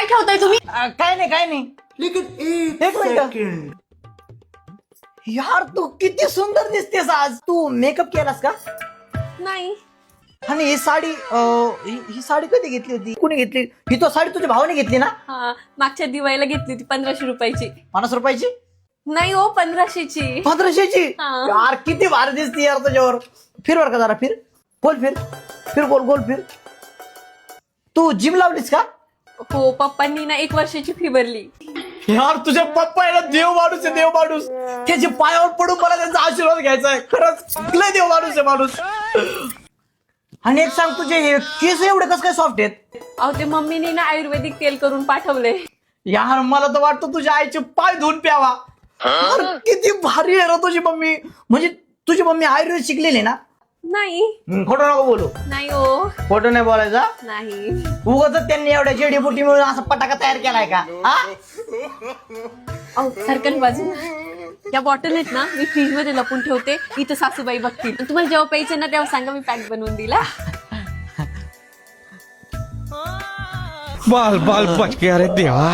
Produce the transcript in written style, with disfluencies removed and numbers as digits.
ठेवताय तुम्ही? काय नाही लेकिन एक एक मिनिट. सेकंड. यार तू किती सुंदर दिसतेस आज. तू मेकअप केलास का? नाही. आणि ही साडी ही साडी कधी घेतली होती? कुणी घेतली? ही तो साडी तुझ्या भावाने घेतली ना? हा, मागच्या दिवाळीला घेतली होती 1500 रुपयाची. 50 रुपयाची? नाही हो, 1500ची. 1500ची? हा. यार किती भारी दिसते यार तुझ्यावर. फिर बर का जरा, फिर गोल, फिर गोल फिर. तू जिम लावलीस का? हो, पप्पांनी ना 1 वर्षाची फी भरली. यार तुझ्या पप्पा आहे ना देव माणूस आहे, देव माणूस. त्याच्या पायावर पडून मला त्यांचा आशीर्वाद घ्यायचा आहे. खरंच लय देव माणूस आहे माणूस. आणि एक सांग, तुझे हे केस एवढे कसं काय सॉफ्ट आहेत? अहो, ते मम्मीने ना आयुर्वेदिक तेल करून पाठवले. यार मला तर वाटतं तुझ्या आईचे पाय धुवून प्यावा. यार, किती भारी आहे रे तुझी मम्मी. म्हणजे तुझी मम्मी आयुर्वेद शिकलेली ना? नाही. खोटं नको बोलू. नाही हो. खोटं नाही बोलायचा. नाही. उगाच त्यांनी एवढ्या जेडीबुटी मिळून असा पटाका तयार केलाय का? हा? अहो, सरकन बाजूला. त्या बॉटल आहेत ना, मी फ्रीज मध्ये लपून ठेवते. इथं सासूबाई बघतील. आणि तुम्हाला जेव्हा प्यायचं ना तेव्हा सांगा, मी पॅक बनवून दिला. बाल बाल बच गया रे देवा.